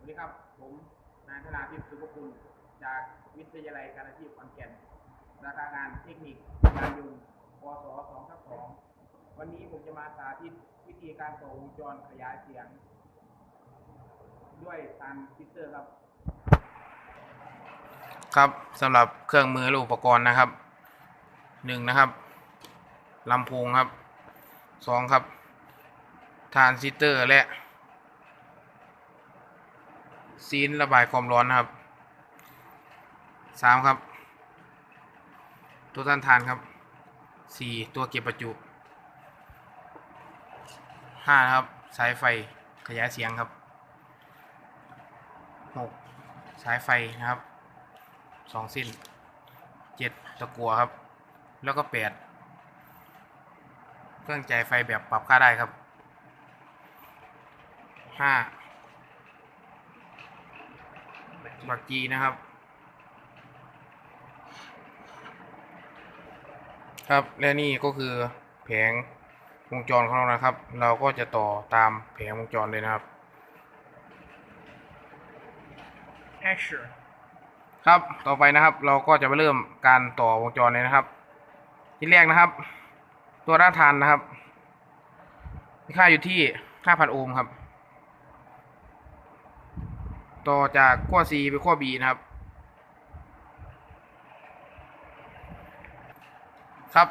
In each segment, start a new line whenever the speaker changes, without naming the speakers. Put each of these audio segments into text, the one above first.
วัสดีครับผมนายธนาทิพย์สุภคุณจากวิทยาลัยการอาชีพขอนแก่นสาขางานเทคนิคการยนต์ปศ2/2วันนี้ผมจะมาสาธิตวิธีการต่อวงจรขยายเสียงด้วยทรานซิสเตอร์ครับครับสำหรับเครื่องมือและอุปกรณ์นะครับ1นะครับลำโพงครับ2ครับทรานซิสเตอร์และซีนระบายความร้อนนะครับ3ครับตัวต้านทานครับ4ตัวเก็บประจุ5ครับสายไฟขยายเสียงครับ6สายไฟนะครับ2เส้น7ตะกั่วครับแล้วก็8เครื่องจ่ายไฟแบบปรับค่าได้ครับ5บักจีนะครับครับและนี่ก็คือแผงวงจรของเรานะครับ เราก็จะต่อตามแผงวงจรเลยนะครับ
Asher
ครับต่อไปนะครับเราก็จะมาเริ่มการต่อวงจรเลยนะครับที่แรกนะครับตัวต้านทานนะครับมีค่าอยู่ที่ 5,000 โอห์มครับต่อจากขั้ว C ไปขั้ว B นะครับครับ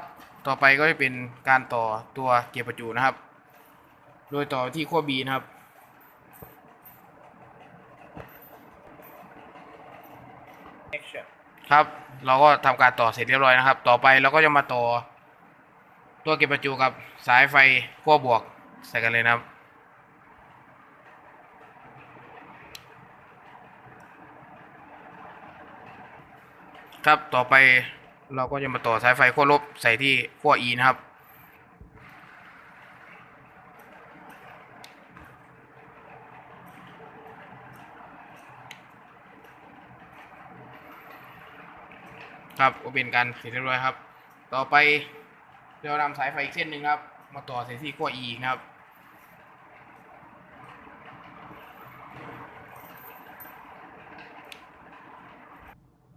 ต่อไปก็จะเป็นการต่อตัวเก็บประจุนะครับโดยต่อที่ขั้ว B นะครับครับเราก็ทำการต่อเสร็จเรียบร้อยนะครับต่อไปเราก็จะมาต่อตัวเก็บประจุกับสายไฟขั้วบวกใส่กันเลยนะครับครับต่อไปเราก็จะมาต่อสายไฟขั้วลบใส่ที่ขั้ว E นะครับครับก็เป็นการเสร็จเรียบร้อยครับต่อไปเรานำสายไฟอีกเส้นหนึ่งครับมาต่อใส่ที่ขั้ว E นะครับ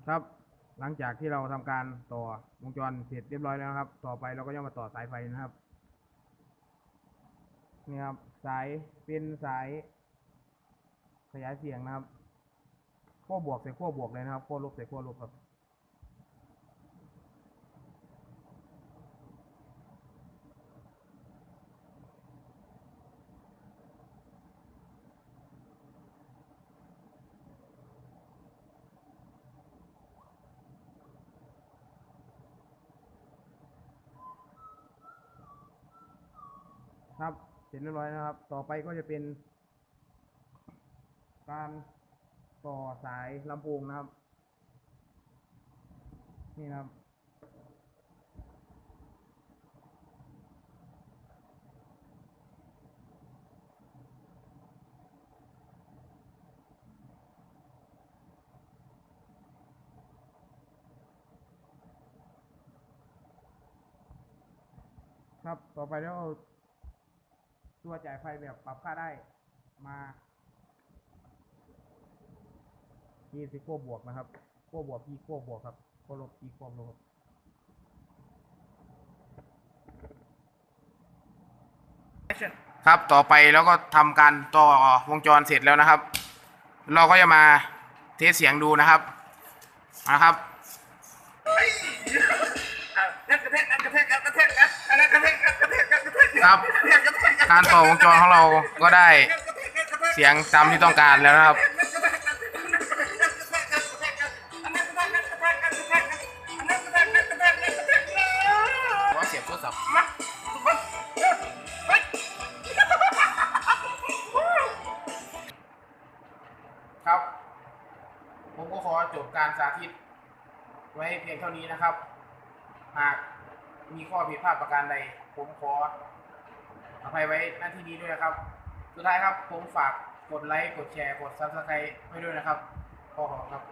ครับหลังจากที่เราทำการต่อวงจรเสร็จเรียบร้อยแล้วครับต่อไปเราก็จะมาต่อสายไฟนะครับนี่ครับสายเป็นสายขยายเสียงนะครับขั้วบวกใส่ขั้วบวกเลยนะครับขั้วลบใส่ขั้วลบครับครับเสร็จเรียบร้อยนะครับต่อไปก็จะเป็นการต่อสายลำโพงนะครับนี่นะครับครับต่อไปแล้วตัวจ่ายไฟแบบปรับค่าได้มาที่สิขั้วบวกนะครับขั้วบวกที่ขั้วบวกครับขั้วลบที่ขั้วลบครับต่อไปแล้วก็ทำการต่อวงจรเสร็จแล้วนะครับเราก็จะมาเทสเสียงดูนะครับนะครับครับการต่อวงจรของเราก็ได้เสียงตามที่ต้องการแล้วนะครับขอเสียบโทรศัพท์ครับผมก็ขอจบการสาธิตไว้เพียงเท่านี้นะครับหากมีข้อผิดพลาดประการใดผมขออภัยไว้หน้าที่นี้ด้วยนะครับสุดท้ายครับผมฝากกดไลค์กดแชร์กด Subscribe ไว้ด้วยนะครับขอขอบคุณครับ